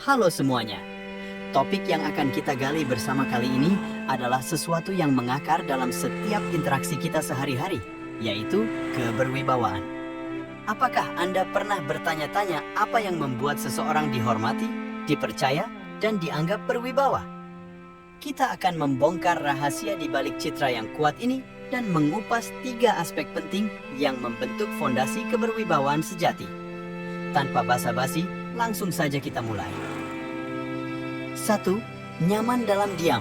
Halo semuanya. Topik yang akan kita gali bersama kali ini adalah sesuatu yang mengakar dalam setiap interaksi kita sehari-hari, yaitu keberwibawaan. Apakah Anda pernah bertanya-tanya apa yang membuat seseorang dihormati, dipercaya, dan dianggap berwibawa? Kita akan membongkar rahasia di balik citra yang kuat ini dan mengupas 3 aspek penting yang membentuk fondasi keberwibawaan sejati. Tanpa basa-basi, langsung saja kita mulai. 1. Nyaman dalam diam.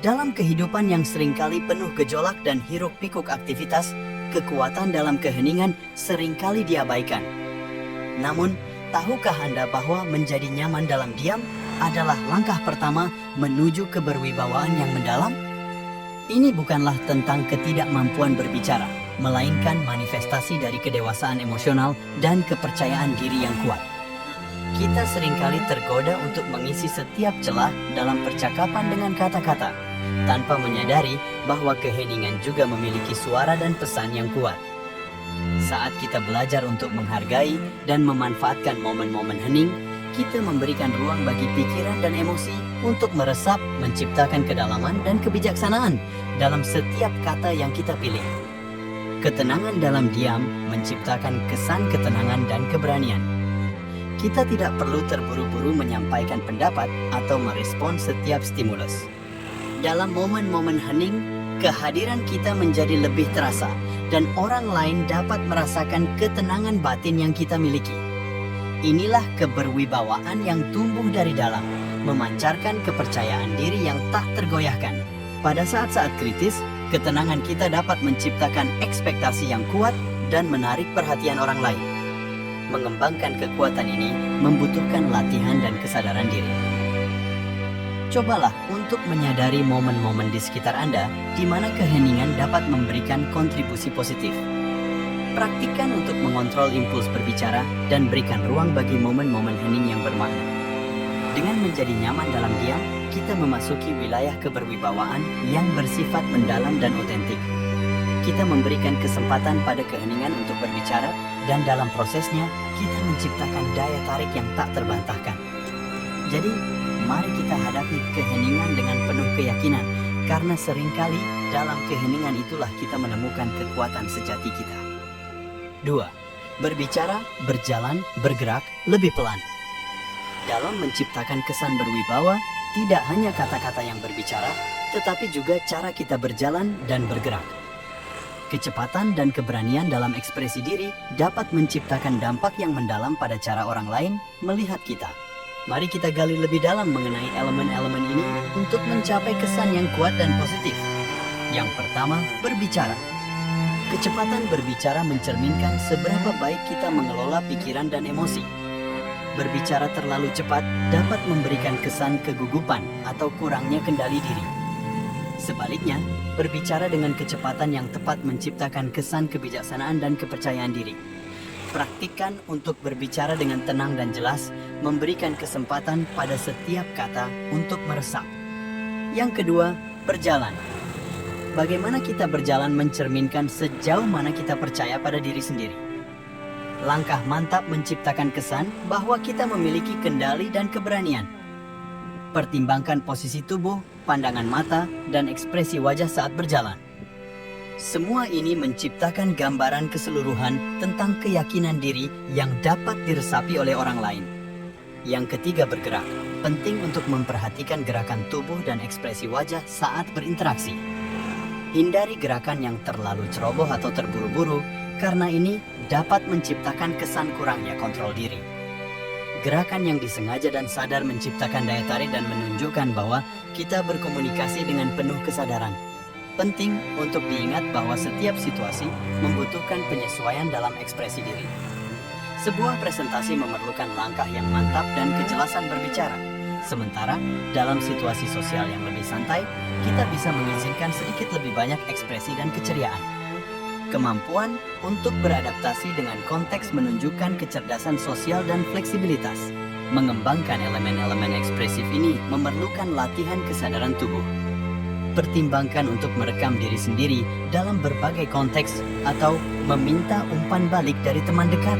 Dalam kehidupan yang seringkali penuh gejolak dan hiruk-pikuk aktivitas, kekuatan dalam keheningan seringkali diabaikan. Namun, tahukah Anda bahwa menjadi nyaman dalam diam adalah langkah pertama menuju keberwibawaan yang mendalam? Ini bukanlah tentang ketidakmampuan berbicara, melainkan manifestasi dari kedewasaan emosional dan kepercayaan diri yang kuat. Kita seringkali tergoda untuk mengisi setiap celah dalam percakapan dengan kata-kata, tanpa menyadari bahwa keheningan juga memiliki suara dan pesan yang kuat. Saat kita belajar untuk menghargai dan memanfaatkan momen-momen hening, kita memberikan ruang bagi pikiran dan emosi untuk meresap, menciptakan kedalaman dan kebijaksanaan dalam setiap kata yang kita pilih. Ketenangan dalam diam menciptakan kesan ketenangan dan keberanian. Kita tidak perlu terburu-buru menyampaikan pendapat atau merespon setiap stimulus. Dalam momen-momen hening, kehadiran kita menjadi lebih terasa dan orang lain dapat merasakan ketenangan batin yang kita miliki. Inilah keberwibawaan yang tumbuh dari dalam, memancarkan kepercayaan diri yang tak tergoyahkan. Pada saat-saat kritis, ketenangan kita dapat menciptakan ekspektasi yang kuat dan menarik perhatian orang lain. Mengembangkan kekuatan ini membutuhkan latihan dan kesadaran diri. Cobalah untuk menyadari momen-momen di sekitar Anda di mana keheningan dapat memberikan kontribusi positif. Praktikkan untuk mengontrol impuls berbicara dan berikan ruang bagi momen-momen hening yang bermakna. Dengan menjadi nyaman dalam diam, kita memasuki wilayah keberwibawaan yang bersifat mendalam dan otentik. Kita memberikan kesempatan pada keheningan untuk berbicara, dan dalam prosesnya, kita menciptakan daya tarik yang tak terbantahkan. Jadi, mari kita hadapi keheningan dengan penuh keyakinan, karena seringkali dalam keheningan itulah kita menemukan kekuatan sejati kita. 2. Berbicara, berjalan, bergerak, lebih pelan. Dalam menciptakan kesan berwibawa, tidak hanya kata-kata yang berbicara, tetapi juga cara kita berjalan dan bergerak. Kecepatan dan keberanian dalam ekspresi diri dapat menciptakan dampak yang mendalam pada cara orang lain melihat kita. Mari kita gali lebih dalam mengenai elemen-elemen ini untuk mencapai kesan yang kuat dan positif. Yang pertama, berbicara. Kecepatan berbicara mencerminkan seberapa baik kita mengelola pikiran dan emosi. Berbicara terlalu cepat dapat memberikan kesan kegugupan atau kurangnya kendali diri. Sebaliknya, berbicara dengan kecepatan yang tepat menciptakan kesan kebijaksanaan dan kepercayaan diri. Praktikkan untuk berbicara dengan tenang dan jelas, memberikan kesempatan pada setiap kata untuk meresap. Yang kedua, berjalan. Bagaimana kita berjalan mencerminkan sejauh mana kita percaya pada diri sendiri. Langkah mantap menciptakan kesan bahwa kita memiliki kendali dan keberanian. Pertimbangkan posisi tubuh, pandangan mata, dan ekspresi wajah saat berjalan. Semua ini menciptakan gambaran keseluruhan tentang keyakinan diri yang dapat diresapi oleh orang lain. Yang ketiga, bergerak. Penting untuk memperhatikan gerakan tubuh dan ekspresi wajah saat berinteraksi. Hindari gerakan yang terlalu ceroboh atau terburu-buru, karena ini dapat menciptakan kesan kurangnya kontrol diri. Gerakan yang disengaja dan sadar menciptakan daya tarik dan menunjukkan bahwa kita berkomunikasi dengan penuh kesadaran. Penting untuk diingat bahwa setiap situasi membutuhkan penyesuaian dalam ekspresi diri. Sebuah presentasi memerlukan langkah yang mantap dan kejelasan berbicara. Sementara dalam situasi sosial yang lebih santai, kita bisa mengizinkan sedikit lebih banyak ekspresi dan keceriaan. Kemampuan untuk beradaptasi dengan konteks menunjukkan kecerdasan sosial dan fleksibilitas. Mengembangkan elemen-elemen ekspresif ini memerlukan latihan kesadaran tubuh. Pertimbangkan untuk merekam diri sendiri dalam berbagai konteks atau meminta umpan balik dari teman dekat.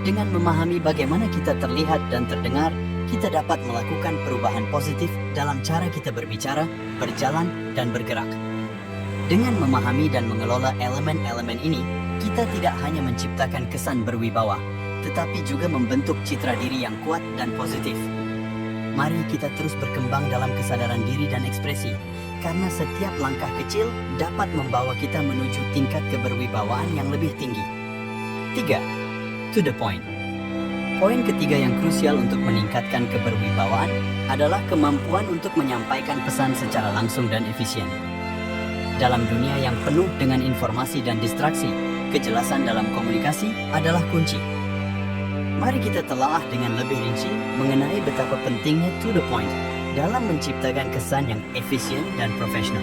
Dengan memahami bagaimana kita terlihat dan terdengar, kita dapat melakukan perubahan positif dalam cara kita berbicara, berjalan, dan bergerak. Dengan memahami dan mengelola elemen-elemen ini, kita tidak hanya menciptakan kesan berwibawa, tetapi juga membentuk citra diri yang kuat dan positif. Mari kita terus berkembang dalam kesadaran diri dan ekspresi, karena setiap langkah kecil dapat membawa kita menuju tingkat keberwibawaan yang lebih tinggi. 3. To the point. Poin ketiga yang krusial untuk meningkatkan keberwibawaan adalah kemampuan untuk menyampaikan pesan secara langsung dan efisien. Dalam dunia yang penuh dengan informasi dan distraksi, kejelasan dalam komunikasi adalah kunci. Mari kita telaah dengan lebih rinci mengenai betapa pentingnya to the point dalam menciptakan kesan yang efisien dan profesional.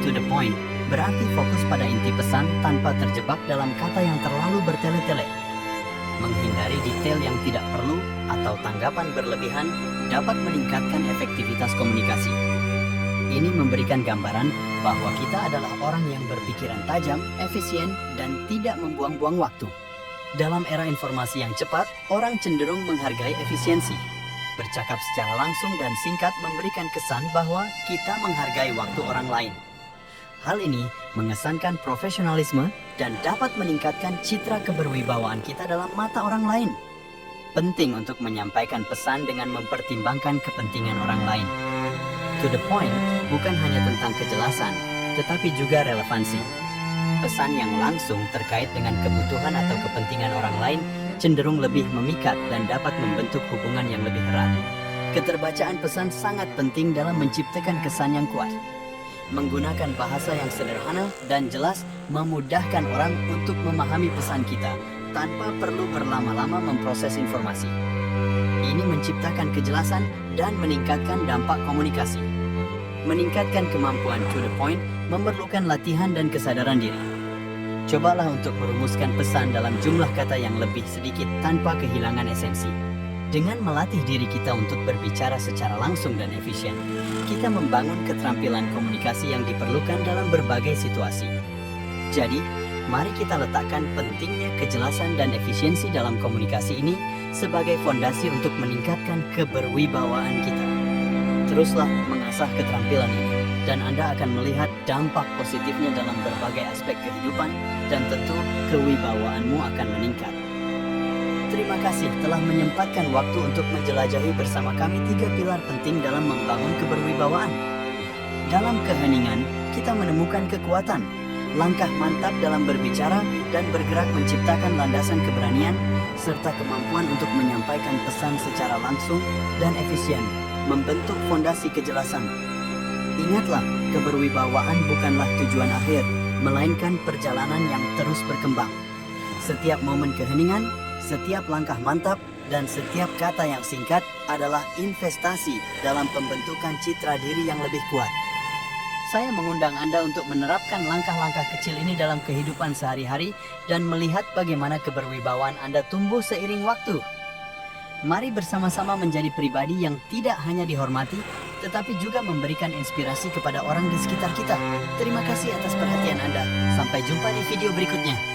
To the point berarti fokus pada inti pesan tanpa terjebak dalam kata yang terlalu bertele-tele. Menghindari detail yang tidak perlu atau tanggapan berlebihan dapat meningkatkan efektivitas komunikasi. Ini memberikan gambaran bahwa kita adalah orang yang berpikiran tajam, efisien, dan tidak membuang-buang waktu. Dalam era informasi yang cepat, orang cenderung menghargai efisiensi. Bercakap secara langsung dan singkat memberikan kesan bahwa kita menghargai waktu orang lain. Hal ini mengesankan profesionalisme dan dapat meningkatkan citra keberwibawaan kita dalam mata orang lain. Penting untuk menyampaikan pesan dengan mempertimbangkan kepentingan orang lain. To the point bukan hanya tentang kejelasan, tetapi juga relevansi. Pesan yang langsung terkait dengan kebutuhan atau kepentingan orang lain cenderung lebih memikat dan dapat membentuk hubungan yang lebih erat. Keterbacaan pesan sangat penting dalam menciptakan kesan yang kuat. Menggunakan bahasa yang sederhana dan jelas memudahkan orang untuk memahami pesan kita tanpa perlu berlama-lama memproses informasi. Ini menciptakan kejelasan dan meningkatkan dampak komunikasi. Meningkatkan kemampuan to the point memerlukan latihan dan kesadaran diri. Cobalah untuk merumuskan pesan dalam jumlah kata yang lebih sedikit tanpa kehilangan esensi. Dengan melatih diri kita untuk berbicara secara langsung dan efisien, kita membangun keterampilan komunikasi yang diperlukan dalam berbagai situasi. Jadi, mari kita letakkan pentingnya kejelasan dan efisiensi dalam komunikasi ini sebagai fondasi untuk meningkatkan keberwibawaan kita. Teruslah mengasah keterampilan ini, dan Anda akan melihat dampak positifnya dalam berbagai aspek kehidupan, dan tentu kewibawaanmu akan meningkat. Terima kasih telah menyempatkan waktu untuk menjelajahi bersama kami 3 pilar penting dalam membangun keberwibawaan. Dalam keheningan, kita menemukan kekuatan, langkah mantap dalam berbicara dan bergerak menciptakan landasan keberanian, serta kemampuan untuk menyampaikan pesan secara langsung dan efisien, membentuk fondasi kejelasan. Ingatlah, keberwibawaan bukanlah tujuan akhir, melainkan perjalanan yang terus berkembang. Setiap momen keheningan, setiap langkah mantap, dan setiap kata yang singkat adalah investasi dalam pembentukan citra diri yang lebih kuat. Saya mengundang Anda untuk menerapkan langkah-langkah kecil ini dalam kehidupan sehari-hari dan melihat bagaimana keberwibawaan Anda tumbuh seiring waktu. Mari bersama-sama menjadi pribadi yang tidak hanya dihormati, tetapi juga memberikan inspirasi kepada orang di sekitar kita. Terima kasih atas perhatian Anda. Sampai jumpa di video berikutnya.